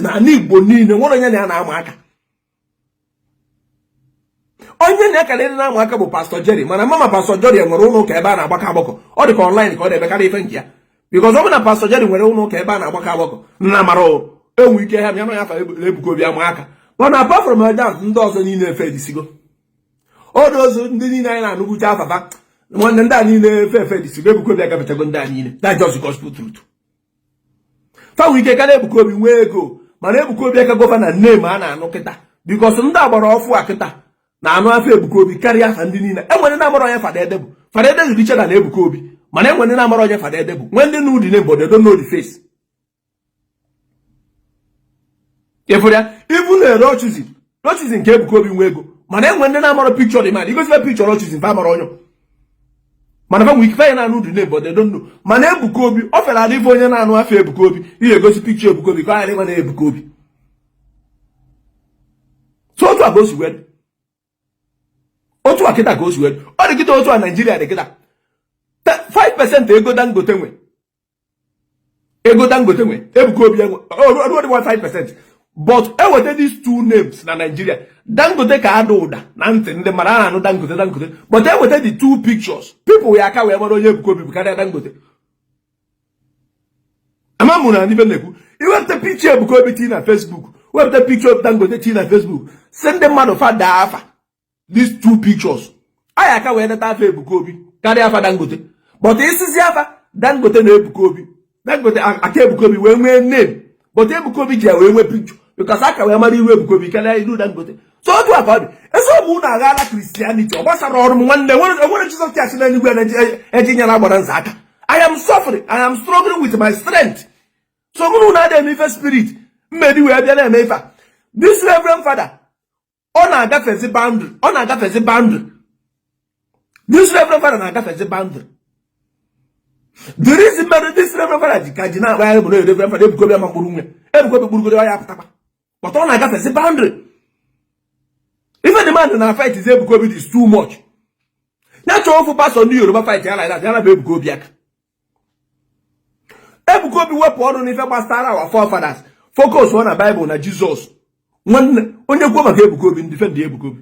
na Ala Igbo niile nwere onye na ama aka. Onye na-ekele na ama aka bụ Pastor Jerry, mana mama Pastor Jerry nwere ụlọ ụka ebe a na-agbakọ agbakọ. Ọ dị ka online ka ọ na-ebekarị ife nke ya. Because ọ bụ na Pastor Jerry nwere ụlọ ụka ebe a na-agbakọ agbakọ. Nna mara enwe ike ha ya ya fa Ebuka Obi ama aka. Mana apart from that, ndị ọzọ niile efe disigo. Odozo ndị niile anyị na-anụgụcha afafa. Nwanne ndị a niile efe disigo Ebuka Obi agabetago ndị a niile. That's just gospel truth. Fa nwere ike karịa Ebuka Obi nwee ego, mana Ebuka Obi aka gọvanọ name a na-anụ kịta. Because ndị agbara ọfụ akịta na-anụ afọ Ebuka Obi karịa afa ndị niile. Enwere na-amara onye Fada Ede bụ. Fada Ede is richer than Ebuka Obi. Mana enwere na-amara onye Fada Ede bụ. When they know the name but they don't know the face. Even a Rochizin nke Ebuka Obi nwe ego. Mana enwere ndị na-amara picture dị mmadụ. Igosi picture Rochizin fa amara onye. Mana fa wiki fa na-anụ the name but they don't know. Mana Ebuka Obi ọ fere adịfe onye na-anụ afọ Ebuka Obi. Ihe egosi picture Ebuka Obi ka ọ ghara ịma na Ebuka Obi. So otu a ka o si wed. Otu a kịta ka o si wed. Ọ dị kịta otu a Nigeria dị kịta. 5% ego Dangote nwe. Ego Dangote nwe. Ebuka Obi enwe. Ọ 5%. But ewete these two names na Nigeria. Dangote ka ada ụda na ntị ndị mmadụ a na-anụ Dangote. But ewete the two pictures. People ya aka wee mara onye Ebuka Obi bụ karịa Dangote. Ama mụ na ndị be na-ekwu. Iwepụta picture Ebuka Obi tii na Facebook. Wepụta picture of Dangote tii na Facebook. Send the mmadụ fada afa. These two pictures. Anyị aka wee deta afa Ebuka Obi karịa afa Dangote. But isizi afa Dangote na Ebuka Obi. Dangote aka Ebuka Obi wee nwee name. But Ebuka Obi ji wee nwee picture. Because aka wee mara iru Ebuka Obi karịa iru Dangote. So otu aka ọ dị. Eso mụ na aghala Christianity. Ọ gbasara ọrụ m nwanne. Nwere Jizọs Kraịst na eluigwe na-eji nyere agbara nza aka. I am suffering. I am struggling with my strength. So mụ na adị eme spirit. Mmedi wee bịa na-eme ife a. This Reverend Father, ọ na-agafezi boundary. This Reverend Father na-agafezi boundary. The reason this Reverend Father ka ji na-agba ya bụ na Reverend Father Ebuka Obi ama mkpụrụ nwe. Ebuka Obi kpụrụgoro ya apụtakwa. But ọ na-agafezi boundary. Even the man na fight is Ebuka Obi is too much. Ya chọọ ofu pastor ndị Yoruba fight ya like that, ya na bụ Ebuka Obi aka. Ebuka Obi wepụ ọrụ n'ife gbasara our forefathers. Focus on the Bible na Jesus. Onye kwuo maka Ebuka Obi, defend Ebuka Obi.